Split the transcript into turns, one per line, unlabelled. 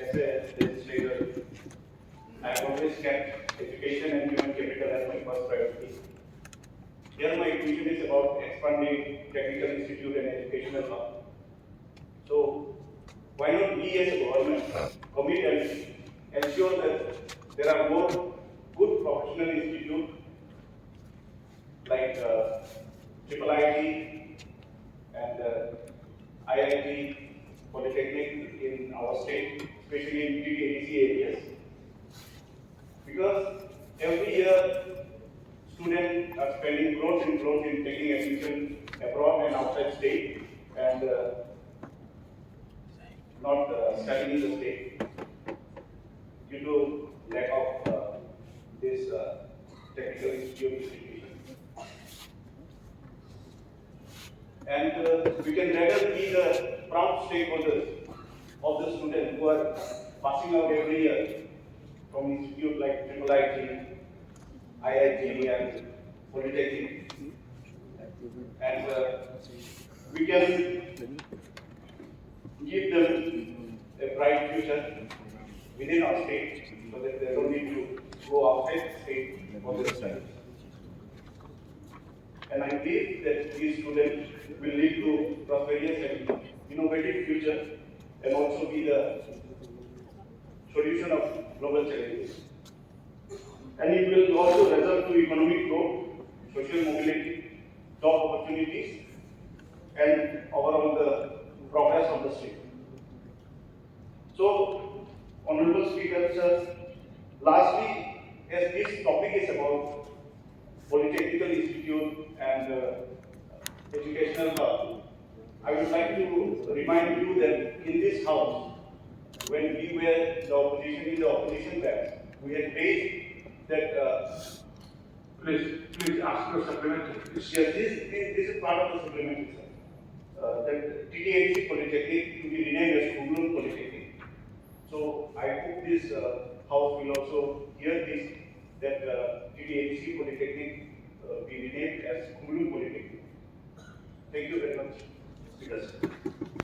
as a legislator, I have always kept education and human capital as my first priority. Here my vision is about expanding technical institute and educational hub. So why not we as a government commit and ensure that there are more good professional institutes like Triple IT and IIT Polytechnic in our state, especially in TTADC areas. Because every year students are spending crores and crores in taking admission abroad and outside state and not studying in the state due to lack of this technical institution. And we can rather be the proud stakeholders of the students who are passing out every year from institutes like Triple IT, IIT, and Polytechnic. And we can give them a bright future within our state so that they don't need to go outside the state for their studies. And I believe that these students will lead to prosperous and innovative future and also be the solution of global challenges. And it will also result to economic growth, social mobility, job opportunities, and overall the progress of the state. So, Honorable Speaker, sir, lastly, as this topic is about Polytechnical Institute and educational hub, I would like to remind you that in this house, when we were the opposition in the opposition batch, we had raised that.
Please ask your supplementary.
Yes, this is part of the supplementary, sir. That TTADC Polytechnic to be renamed as Swrung Polytechnic. So I hope this house will also hear this, that TTADC Polytechnic be renamed as Swrung Polytechnic. Thank you very much, Speaker.